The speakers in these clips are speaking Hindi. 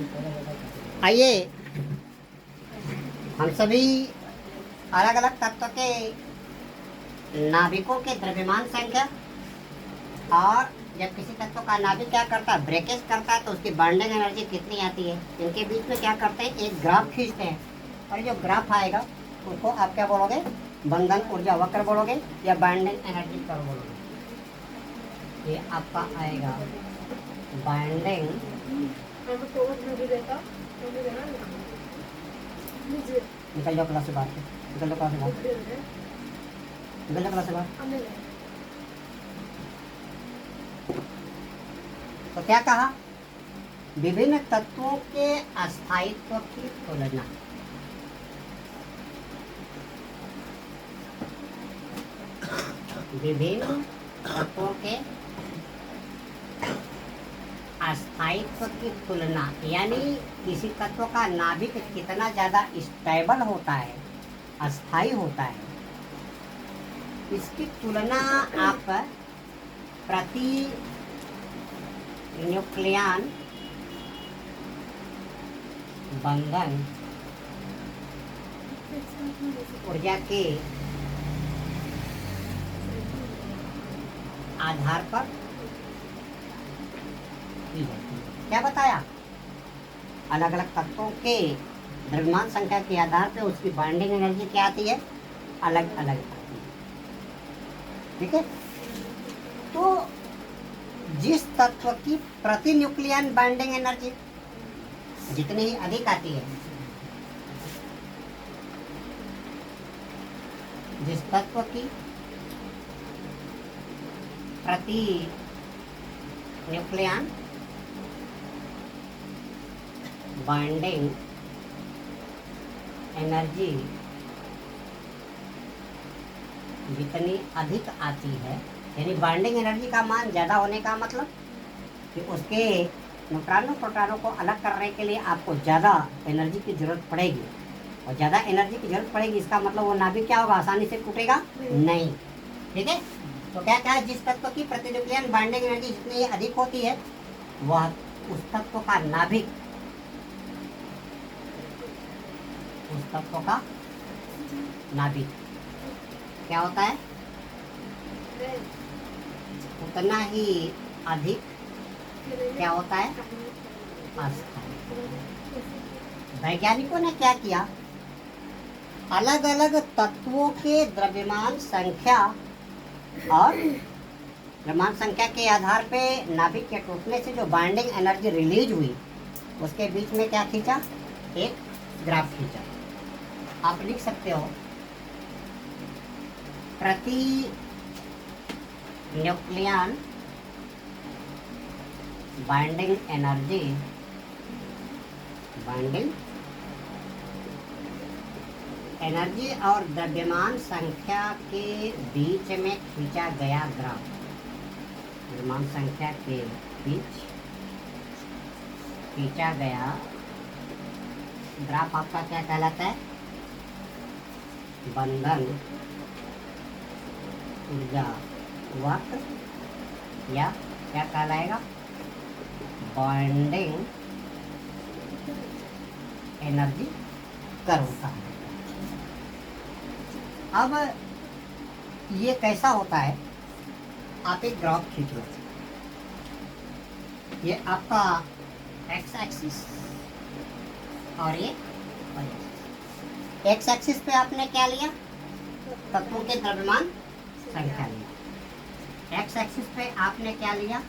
आइए हम सभी अलग अलग तत्व के नाभिकों के द्रव्यमान संख्या और जब किसी तत्व का नाभिक क्या करता है, ब्रेकेज करता है, तो उसकी बॉन्डिंग एनर्जी कितनी आती है, इनके बीच में क्या करते हैं, एक ग्राफ खींचते हैं। और जो ग्राफ आएगा उसको आप क्या बोलोगे, बंधन ऊर्जा वक्र बोलोगे या बॉन्डिंग एनर्जी कर्व बोलोगे। ये आपका आएगा बॉन्डिंग निकल जाओ क्लास से बाहर, निकल जाओ क्लास से बाहर, निकल जाओ क्लास से बाहर। तो क्या कहा, विभिन्न तत्वों के अस्थायित्व की तुलना। विभिन्न तत्वों के अस्थायित्व की तुलना, यानी किसी तत्व का नाभिक कितना ज़्यादा स्टेबल होता है, अस्थायी होता है, इसकी तुलना आप प्रति न्यूक्लियन बंधन ऊर्जा के आधार पर की जाती है। क्या बताया, अलग अलग तत्वों के द्रव्यमान संख्या के आधार पर उसकी बॉन्डिंग एनर्जी क्या आती है, अलग अलग आती है। ठीक है, तो जिस तत्व की प्रति न्यूक्लियन बॉन्डिंग एनर्जी जितनी ही अधिक आती है, जिस तत्व की प्रति न्यूक्लियन बॉन्डिंग एनर्जी जितनी अधिक आती है, यानी बॉन्डिंग एनर्जी का मान ज़्यादा होने का मतलब कि उसके न्यूट्रॉनों प्रोटॉनों को अलग करने के लिए आपको ज़्यादा एनर्जी की ज़रूरत पड़ेगी, और ज़्यादा एनर्जी की ज़रूरत पड़ेगी, इसका मतलब वो नाभिक क्या होगा, आसानी से टूटेगा नहीं। ठीक है, तो क्या क्या है, जिस तत्व की प्रति न्यूक्लियन बॉन्डिंग एनर्जी जितनी अधिक होती है, वह उस तत्व का नाभिक, उस तत्व का नाभिक क्या होता है, उतना ही अधिक क्या होता है, अस्थायी। वैज्ञानिकों ने क्या किया, अलग अलग तत्वों के द्रव्यमान संख्या और द्रव्यमान संख्या के आधार पे नाभिक के टूटने से जो बॉन्डिंग एनर्जी रिलीज हुई, उसके बीच में क्या खींचा, एक ग्राफ खींचा। आप लिख सकते हो, प्रति nucleon bonding energy, bonding energy और द्रव्यमान संख्या के बीच में खींचा गया ग्राफ, द्रव्यमान संख्या के बीच खींचा गया ग्राफ आपका क्या कहलाता है, बंधन ऊर्जा वक्र, या क्या कहलाएगा, बॉन्डिंग एनर्जी कर्व का। अब ये कैसा होता है, आप एक ग्राफ खींच लो, ये आपका एक्स एक्सिस और ये वाई एक्सिस। एक्स एक्सिस पे आपने क्या लिया, तत्वों के द्रव्यमान संख्या लिया, एक्स एक्सिस पे आपने क्या लिया,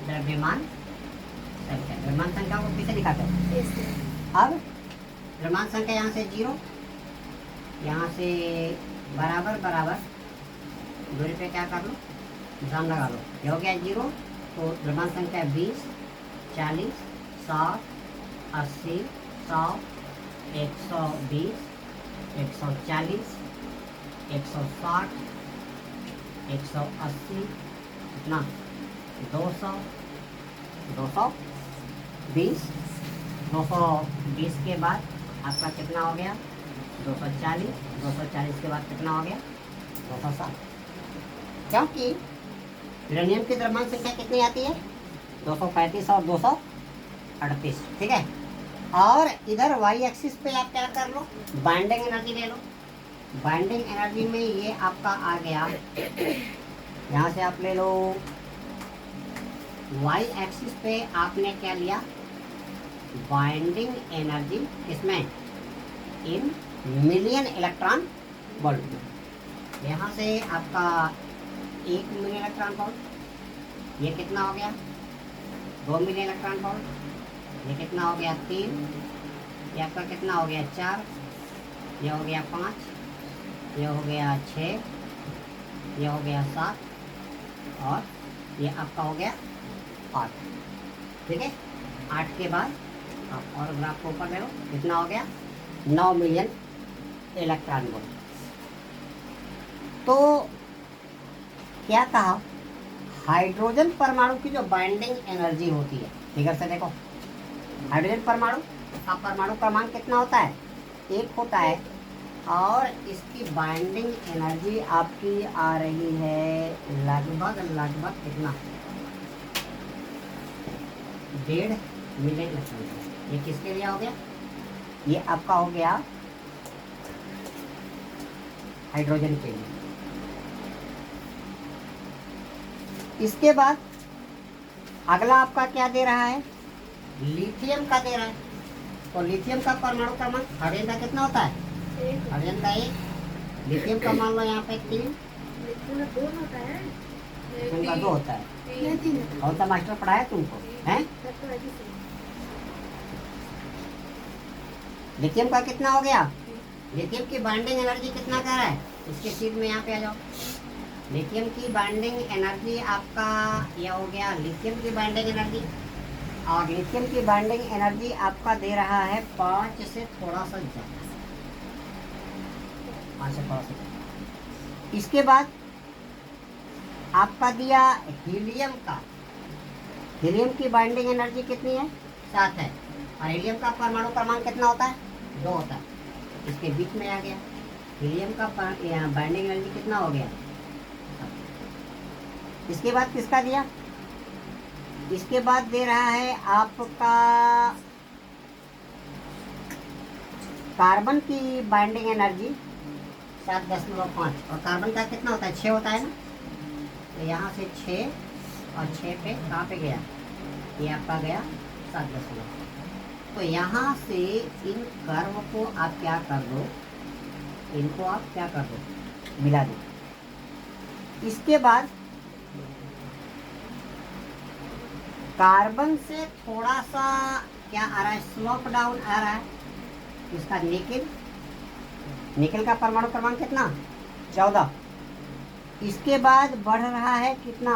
द्रव्यमान संख्या। द्रव्यमान संख्या को किसे दिखाते हैं, अब द्रव्यमान संख्या यहाँ से 0, यहाँ से बराबर बराबर दूरी पे क्या कर लो, निशान लगा लो, ये हो गया 0। तो द्रव्यमान संख्या 20, 40, 60, 80, 100, 120, 140, 160, 180, कितना, 200, 220, 220 के बाद आपका कितना हो गया, 240, 240 के बाद कितना हो गया, 260। क्योंकि यूरेनियम की द्रव्यमान संख्या कितनी आती है, 235 और 200 38, ठीक है। और इधर वाई एक्सिस पे आप क्या कर लो, बाइंडिंग एनर्जी ले लो। बाइंडिंग एनर्जी में ये आपका आ गया, यहाँ से आप ले लो वाई एक्सिस पे आपने क्या लिया, बाइंडिंग एनर्जी किसमें, इन मिलियन इलेक्ट्रॉन वोल्ट में। यहाँ से आपका 1 मिलियन इलेक्ट्रॉन वोल्ट, ये कितना हो गया 2 मिलियन इलेक्ट्रॉन वोल्ट, ये कितना हो गया 3, ये आपका कितना हो गया 4, ये हो गया 5, ये हो गया 6, ये हो गया 7 और ये आपका हो गया 8, ठीक है। 8 के बाद आप और ग्राफ को ऊपर ले लो, कितना हो गया 9 मिलियन इलेक्ट्रॉन वोल्ट। तो क्या कहा, हाइड्रोजन परमाणु की जो बाइंडिंग एनर्जी होती है, फिगर से देखो, हाइड्रोजन परमाणु का परमाणु क्रमांक कितना होता है, 1 होता है, और इसकी बाइंडिंग एनर्जी आपकी आ रही है लगभग कितना, 1.5 मिलियन इलेक्ट्रॉन। ये किसके लिए हो गया, ये आपका हो गया हाइड्रोजन के लिए। इसके बाद अगला आपका क्या दे रहा है, लिथियम का दे रहा है। तो लिथियम का परमाणु क्रमांक हाइड्रोजन का कितना होता है, हाइड्रोजन का 1, लिथियम का मान लो यहाँ पे 3, लिथियम का 2 होता है। कौन सा मास्टर पढ़ाया तुमको है, लिथियम का कितना हो गया, लिथियम की बाइंडिंग एनर्जी कितना कर रहा है, इसके सीध में यहाँ पे आ जाओ। लिथियम की बाइंडिंग एनर्जी आपका यह हो गया, लिथियम की बाइंडिंग एनर्जी, और लिथियम की बाइंडिंग एनर्जी आपका दे रहा है 5 से थोड़ा सा ज़्यादा, 5 से थोड़ा सा ज़्यादा। इसके बाद आपका दिया हीलियम का, हीलियम की बाइंडिंग एनर्जी कितनी है, 7 है, और हीलियम का परमाणु क्रमांक कितना होता है, 2 होता है। इसके बीच में आ गया हीलियम का बाइंडिंग एनर्जी कितना हो गया। इसके बाद किसका दिया, इसके बाद दे रहा है आपका कार्बन की बाइंडिंग एनर्जी 7.5, और कार्बन का कितना होता है, 6 होता है ना। तो यहाँ से 6 और 6 पे कहाँ पे गया, ये आपका गया 7.5। तो यहाँ से इन कर्व को आप क्या कर दो, इनको आप क्या कर दो, मिला दो। इसके बाद कार्बन से थोड़ा सा क्या आ रहा है, स्लोप डाउन आ रहा है, इसका निकेल, निकेल का परमाणु क्रमांक कितना, 14। इसके बाद बढ़ रहा है कितना,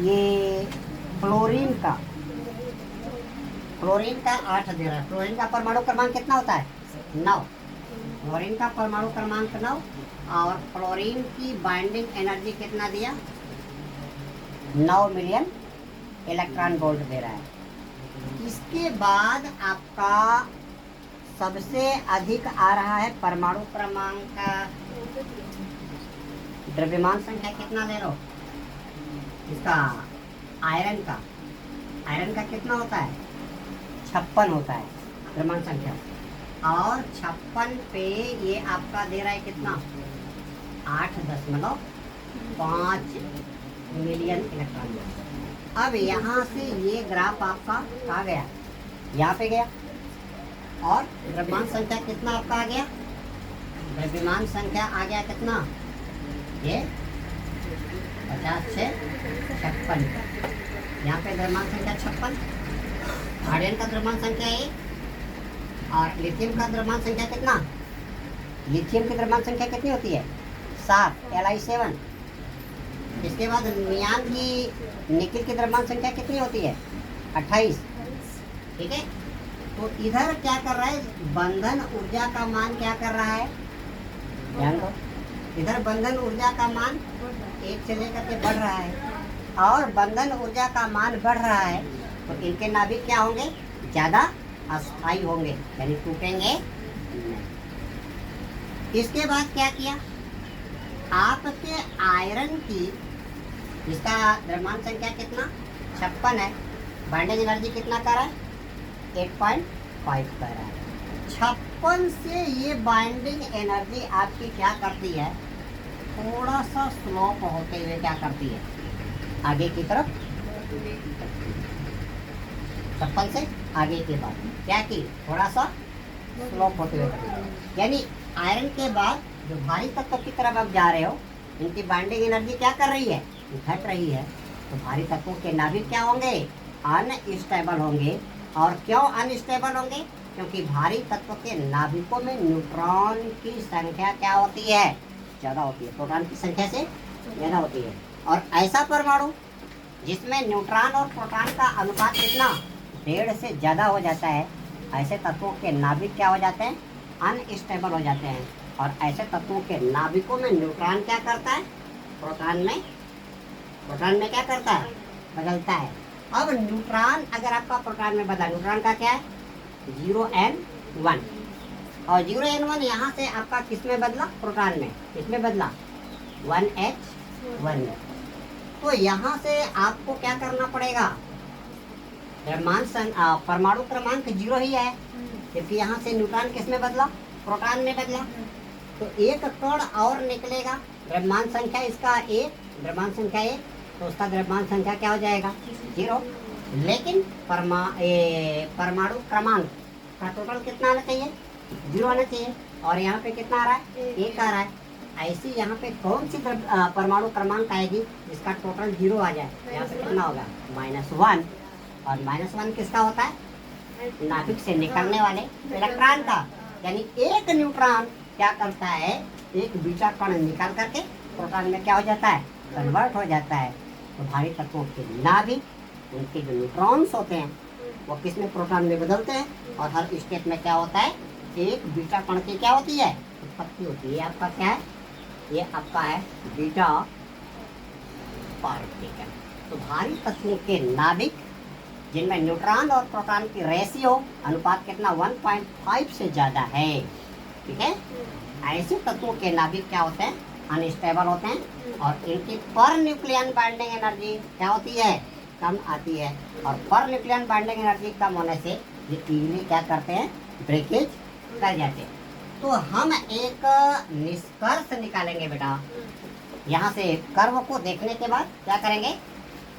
ये फ्लोरीन का, फ्लोरीन का 8 दे रहा है। फ्लोरीन का परमाणु क्रमांक कितना होता है, 9। फ्लोरीन का परमाणु क्रमांक 9, और फ्लोरीन की बाइंडिंग एनर्जी कितना दिया, 9 मिलियन इलेक्ट्रॉन वोल्ट दे रहा है। इसके बाद आपका सबसे अधिक आ रहा है परमाणु क्रमांक का, द्रव्यमान संख्या कितना ले लो इसका, आयरन का, आयरन का कितना होता है, 56 होता है द्रव्यमान संख्या, और 56 पे ये आपका दे रहा है कितना, 8.5 मिलियन इलेक्ट्रॉन वोल्ट। अब यहाँ से ये ग्राफ आपका कहाँ गया, यहाँ पे गया, और द्रव्यमान संख्या कितना आपका आ गया, द्रव्यमान संख्या आ गया कितना, ये 50 से 56, यहाँ पे द्रव्यमान संख्या 56, हाइड्रोजन का द्रव्यमान संख्या 1, और लिथियम का द्रव्यमान संख्या कितना, लिथियम की द्रव्यमान संख्या कितनी होती है, 7, Li7। इसके बाद नियान की, निकिल की द्रव्यमान संख्या कितनी होती है, 28, ठीक है। तो इधर क्या कर रहा है, बंधन ऊर्जा का मान क्या कर रहा है, ध्यान दो, इधर बंधन ऊर्जा का मान 1 से लेकर के बढ़ रहा है, और बंधन ऊर्जा का मान बढ़ रहा है, तो इनके नाभिक क्या होंगे, ज़्यादा अस्थायी होंगे, यानी टूटेंगे नहीं। इसके बाद क्या किया, आपके आयरन की, इसका द्रव्यमान संख्या कितना, 56 है, बाइंडिंग एनर्जी कितना कर रहा है? 8.5 कर रहा है। 56 से ये बाइंडिंग एनर्जी आपकी क्या करती है? थोड़ा सा स्लोप होते हुए क्या करती है? आगे की तरफ। 56 से आगे के बाद क्या की? थोड़ा सा स्लोप होते हुए करती है। यानी आयरन के बाद जो भारी तत्व की तरफ आप जा रहे हो, इनकी बाइंडिंग एनर्जी क्या कर रही है? घट रही है। तो भारी तत्वों के नाभिक क्या होंगे? अनस्टेबल होंगे। और क्यों अनस्टेबल होंगे? क्योंकि भारी तत्व के नाभिकों में न्यूट्रॉन की संख्या क्या होती है? ज़्यादा होती है। प्रोटॉन की संख्या से ज़्यादा होती है। और ऐसा परमाणु जिसमें न्यूट्रॉन और प्रोटॉन का अनुपात कितना? 1.5 से ज़्यादा हो जाता है, ऐसे तत्वों के नाभिक क्या हो जाते हैं? अनस्टेबल हो जाते हैं। और ऐसे तत्वों के नाभिकों में न्यूट्रॉन क्या करता है? प्रोटॉन में क्या करता है? बदलता है। अब न्यूट्रॉन अगर आपका प्रोटॉन में बदला, न्यूट्रॉन का क्या है? 0n1। और 0n1 यहाँ से आपका किस में बदला? प्रोटॉन में। किसमें बदला? 1h1 में। तो यहाँ से आपको क्या करना पड़ेगा? परमाणु क्रमांक 0 ही है, क्योंकि यहाँ से न्यूट्रॉन किस में बदला? प्रोटॉन में बदला। तो एक कण और निकलेगा। द्रव्यमान संख्या इसका 1, द्रव्यमान संख्या 1, तो उसका द्रव्यमान संख्या क्या हो जाएगा? 0। लेकिन परमाणु क्रमांक का टोटल कितना आना चाहिए? 0 आना चाहिए। और यहाँ पे कितना आ रहा है? 1 आ रहा है। ऐसी यहाँ पे कौन सी परमाणु क्रमांक आएगी जिसका टोटल 0 आ जाए? यहाँ पे कितना होगा? -1। और -1 किसका होता है? नाभिक से निकलने वाले इलेक्ट्रॉन का। यानी एक न्यूट्रॉन क्या करता है? एक बीटा कण निकाल करके प्रोटॉन में क्या हो जाता है? कन्वर्ट हो जाता है। तो भारी तत्वों के नाभिक, उनके जो न्यूट्रॉन्स होते हैं वो किस में? प्रोटॉन में बदलते हैं। और हर स्टेप में क्या होता है? एक बीटा कण की क्या होती है? उत्पत्ति होती है। ये आपका क्या है? ये आपका है बीटा पार्टिकल। तो भारी तत्वों के नाभिक जिनमें न्यूट्रॉन और प्रोटॉन की रेशियो अनुपात कितना? 1.5 से ज़्यादा है। ठीक है। ऐसे तत्वों के नाभिक क्या होते हैं? अनस्टेबल होते हैं। और इनकी पर न्यूक्लियन बाइंडिंग एनर्जी क्या होती है? कम आती है। और पर न्यूक्लियन बाइंडिंग एनर्जी कम होने से ये इजीली क्या करते हैं? ब्रेकेज कर जाते हैं। तो हम एक निष्कर्ष निकालेंगे बेटा। यहाँ से कर्व को देखने के बाद क्या करेंगे?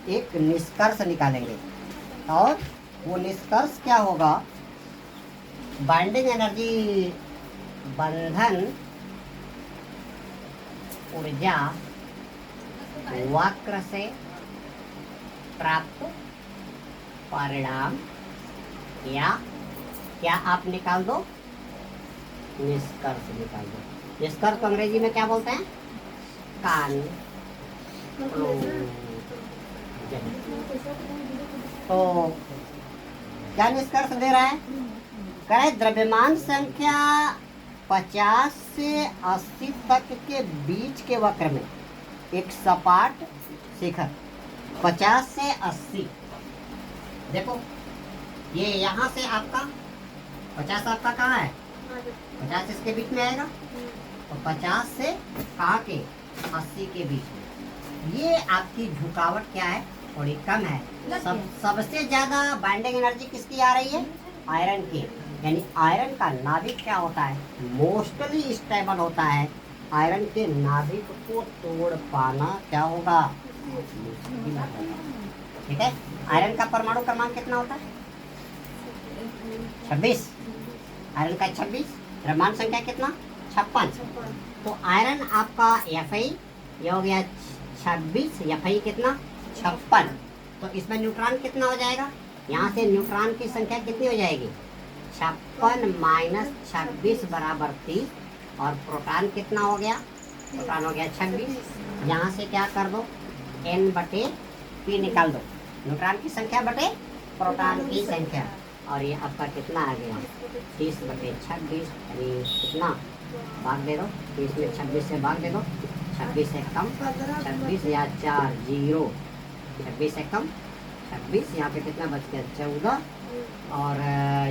एक निष्कर्ष निकालेंगे। और वो निष्कर्ष क्या होगा? बाइंडिंग एनर्जी बंधन ऊर्जा वक्र से प्राप्त परिणाम, या क्या आप निकाल दो? निष्कर्ष निकाल दो। निष्कर्ष को अंग्रेजी में क्या बोलते हैं? तो क्या निष्कर्ष दे रहा है? कह रहा है द्रव्यमान संख्या 50 से 80 तक के बीच के वक्र में एक सपाट शिखर 50 से 80। देखो ये यहाँ से आपका 50 आपका कहाँ है? 50 इसके बीच में आएगा। तो 50 से कहाँ के? 80 के बीच में। ये आपकी झुकावट क्या है? थोड़ी कम है। सबसे ज्यादा बाइंडिंग एनर्जी किसकी आ रही है? आयरन की। यानी आयरन का नाभिक क्या होता है? मोस्टली स्टेबल होता है। आयरन के नाभिक को तोड़ पाना क्या होगा? ठीक है। आयरन का परमाणु क्रमांक कितना होता है? 26। आयरन का 26। द्रव्यमान संख्या कितना? 56। तो आयरन आपका Fe ये हो गया 26, Fe कितना? 56। तो इसमें न्यूट्रॉन कितना हो जाएगा? यहाँ से न्यूट्रॉन की संख्या कितनी हो जाएगी? 56 - 26 बराबर 30। और प्रोटॉन कितना हो गया? प्रोटॉन हो गया 26। यहाँ से क्या कर दो? N/P निकाल दो। न्यूट्रॉन की संख्या बटे प्रोटॉन की संख्या। और ये आपका कितना आ गया? 30/26। यानी कितना? भाग दे दो। 30 में 26 से भाग दे दो। 26 से कम 26 या 4 0। 26 से कम 26। यहाँ पे कितना बच गया? 14। और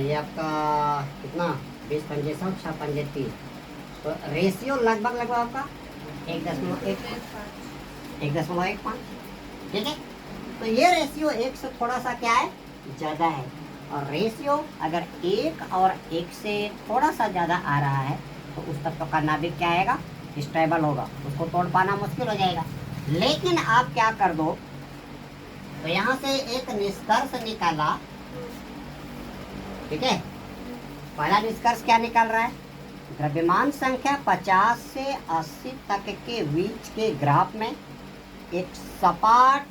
ये आपका कितना? 20 पंजे 100, 6 पंजे 30। तो रेशियो लगभग आपका 1.15। ठीक है। तो ये रेशियो 1 से थोड़ा सा क्या है? ज़्यादा है, और रेशियो अगर 1 और 1 से थोड़ा सा ज़्यादा आ रहा है तो उस तत्व का नाभिक क्या आएगा, स्टेबल होगा, उसको तोड़ पाना मुश्किल हो जाएगा। लेकिन आप क्या कर दो, तो यहाँ से एक निष्कर्ष निकाला, ठीक है। पहला निष्कर्ष क्या निकाल रहा है, द्रव्यमान संख्या 50 से 80 तक के बीच के ग्राफ में एक सपाट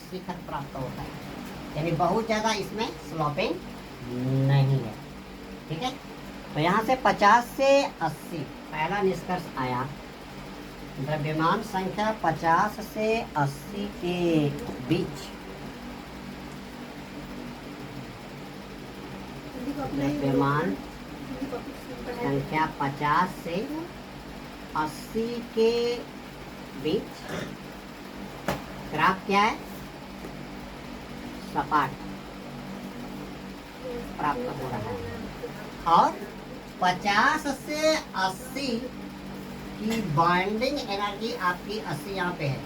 शिखर प्राप्त होता है, यानी बहुत ज़्यादा इसमें स्लोपिंग नहीं है, ठीक है। तो यहाँ से 50 से 80 पहला निष्कर्ष आया, द्रव्यमान संख्या 50 से 80 के बीच द्रव्यमान संख्या 50 से 80 के बीच ग्राफ क्या है, सपाट प्राप्त हो रहा है। और 50 से 80 की बॉन्डिंग एनर्जी आपकी 80 यहाँ पे है,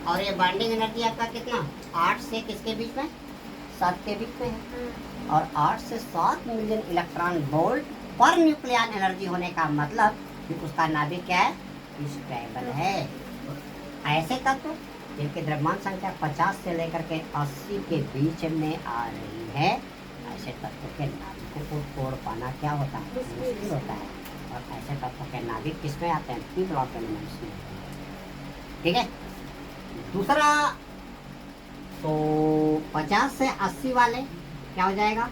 और ये बॉन्डिंग एनर्जी आपका कितना, 8 से किसके बीच में, 7 के बीच में है। और 8 से 7 million electron volt per nucleon energy होने का मतलब कि उसका नाभिक क्या है, स्टेबल है। ऐसे तत्व जिनकी द्रव्यमान संख्या 50 से लेकर के 80 के बीच में आ रही है, ऐसे तत्व के नाभिकों को तोड़ पाना क्या होता है, मुश्किल होता है। और ऐसे तत्व के नाभिक किसमें आते हैं, पी ब्लॉक एलिमेंट्स में, ठीक है। दूसरा, तो 50 से 80 वाले क्या हो जाएगा,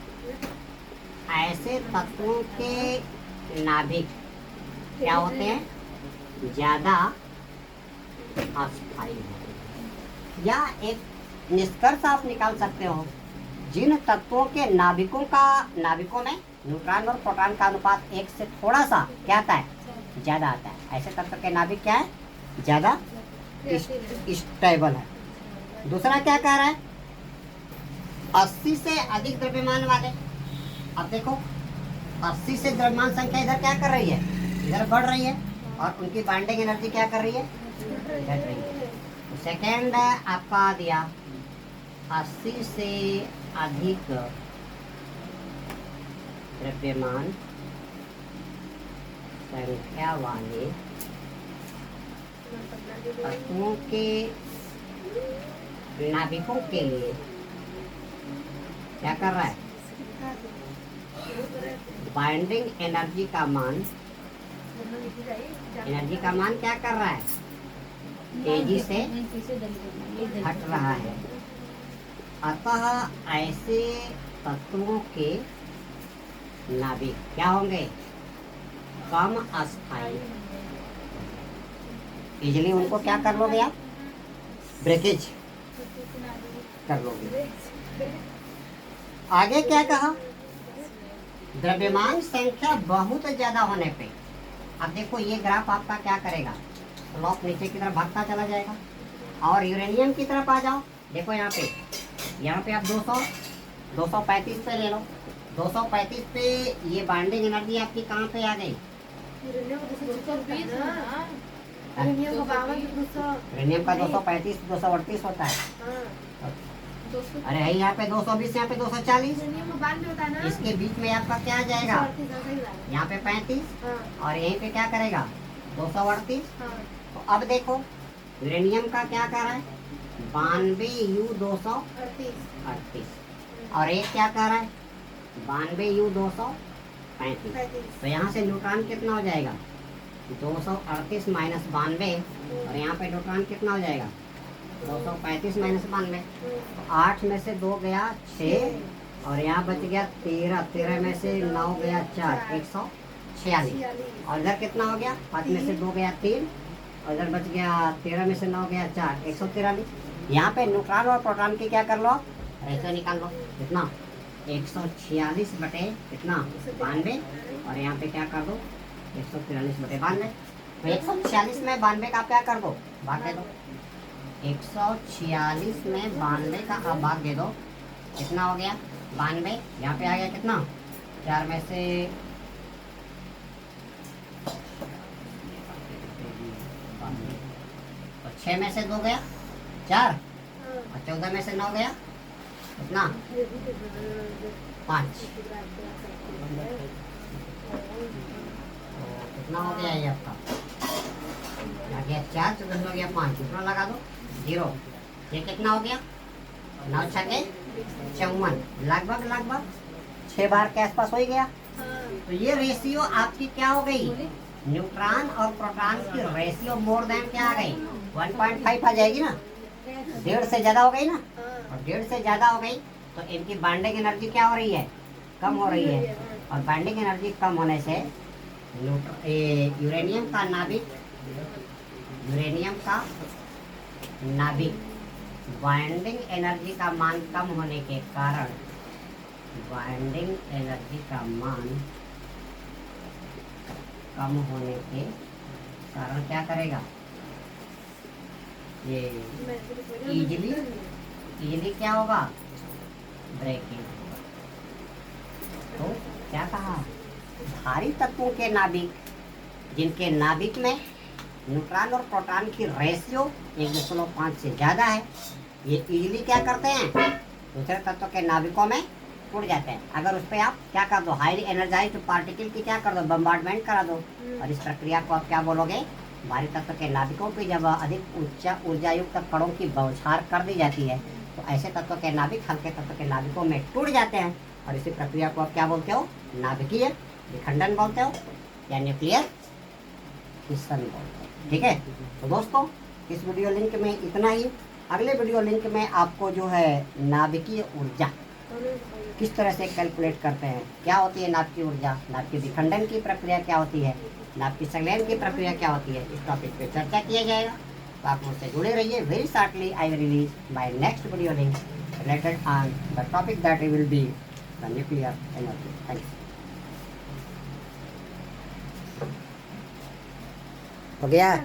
ऐसे तत्वों के नाभिक क्या होते हैं, ज़्यादा अस्थायी है। या एक निष्कर्ष आप निकाल सकते हो, जिन तत्वों के नाभिकों में न्यूट्रॉन और प्रोटॉन का अनुपात 1 से थोड़ा सा क्या आता है, ज़्यादा आता है, ऐसे तत्व के नाभिक क्या है, ज़्यादा स्टेबल है। दूसरा क्या कह रहा है, 80 से अधिक द्रव्यमान वाले, अब देखो 80 से द्रव्यमान संख्या इधर क्या कर रही है, इधर बढ़ रही है, और उनकी बाइंडिंग एनर्जी क्या कर रही है, घट रही है। तो सेकेंड आपका दिया 80 से अधिक द्रव्यमान संख्या वाले तत्वों के नाभिकों के लिए क्या कर रहा है, बाइंडिंग एनर्जी का मान क्या कर रहा है, तेजी से घट रहा है। अतः ऐसे तत्वों के नाभिक क्या होंगे, कम अस्थायी, इजली उनको क्या कर लोगे आप, ब्रेकेज कर लोगे। आगे क्या कहा, द्रव्यमान संख्या बहुत ज्यादा होने पे, अब देखो ये ग्राफ आपका क्या करेगा, स्लोप नीचे की तरफ भागता चला जाएगा। और यूरेनियम की तरफ आ जाओ, देखो यहाँ पे आप 235 पे ले लो, 235 पे ये बॉन्डिंग एनर्जी आपकी कहाँ पे आ गई, यूरेनियम का 235 238 होता है। अरे है यहाँ पे 220, यहाँ पे 240, इसके बीच में आपका क्या आ जाएगा, यहाँ पे 35, और यहीं पे क्या करेगा 238। तो अब देखो यूरेनियम का क्या कर रहा है, 92 238, और एक क्या कर रहा है 92 235। तो यहाँ से न्यूट्रॉन कितना हो जाएगा, 238 माइनस 92, और यहाँ पे न्यूट्रॉन कितना हो जाएगा 235 माइनस 92। तो 8 में से 2 गया 6, और यहाँ बच गया 13, 13 में से 9 गया 4, 146, और इधर कितना हो गया, 5 में से 2 गया 3, और इधर बच गया 13 में से 9 गया 4, 143। यहाँ पे न्यूट्रॉन और प्रोटॉन की क्या कर लो, रेशो निकाल लो, कितना 146 बटे कितना 92, और यहाँ पे क्या कर दो 143 बटे 92। तो 146 में 92 का आप क्या कर दो, भाग दे दो, 146 में 92 का आप भाग दे दो, कितना हो गया 92, यहाँ पे आ गया कितना 4 में से 6 में से 2 गया 4, और 14 में से 9 गया कितना 5। तो कितना हो गया ये आपका, आ गया 4, चौदह हो गया 5, कितना लगा दो 0। ये कितना हो गया 9 छके 54, लगभग 6 बार के आसपास हो ही गया। तो ये रेशियो आपकी क्या हो गई, न्यूट्रॉन और प्रोटॉन की रेशियो मोर देन क्या आ गई 1.5 आ जाएगी ना, 1.5 से ज्यादा हो गई ना, और 1.5 से ज्यादा हो गई तो इनकी बाइंडिंग एनर्जी क्या हो रही है, कम हो रही है। और बाइंडिंग एनर्जी कम होने से यूरेनियम का नाभिक बाइंडिंग एनर्जी का मान कम होने के कारण, बाइंडिंग एनर्जी का मान कम होने के कारण क्या करेगा, ये इजीली क्या होगा, ब्रेकिंग। तो क्या कहा, भारी तत्वों के नाभिक जिनके नाभिक में न्यूट्रॉन और प्रोटॉन की रेशियो 1.5 से ज़्यादा है, ये इजीली क्या करते हैं, दूसरे तत्वों के नाभिकों में टूट जाते हैं। अगर उस पर आप क्या कर दो, हाईली एनर्जाइज्ड पार्टिकल की क्या कर दो, बम्बार्डमेंट करा दो। और इस प्रक्रिया को आप क्या बोलोगे, भारी तत्व के नाभिकों की जब अधिक उच्च ऊर्जायुक्त कणों की बौछार कर दी जाती है तो ऐसे तत्वों के नाभिक हल्के तत्व के नाभिकों में टूट जाते हैं। और इसी प्रक्रिया को आप क्या बोलते हो, नाभिकीय विखंडन बोलते हो या न्यूक्लियर फिशन बोलते हो। ठीक है, तो दोस्तों इस वीडियो लिंक में इतना ही। अगले वीडियो लिंक में आपको जो है नाभिकीय ऊर्जा किस तरह से कैलकुलेट करते हैं, क्या होती है नाभिकीय ऊर्जा, नाभिकीय विखंडन की प्रक्रिया क्या होती है, नाभिकीय संलयन की प्रक्रिया क्या होती है, इस टॉपिक पे चर्चा किया जाएगा। तो आप मुझसे जुड़े रहिए। Very shortly I will release my next video link related on the topic that will be the nuclear energy. Thanks. हो गया।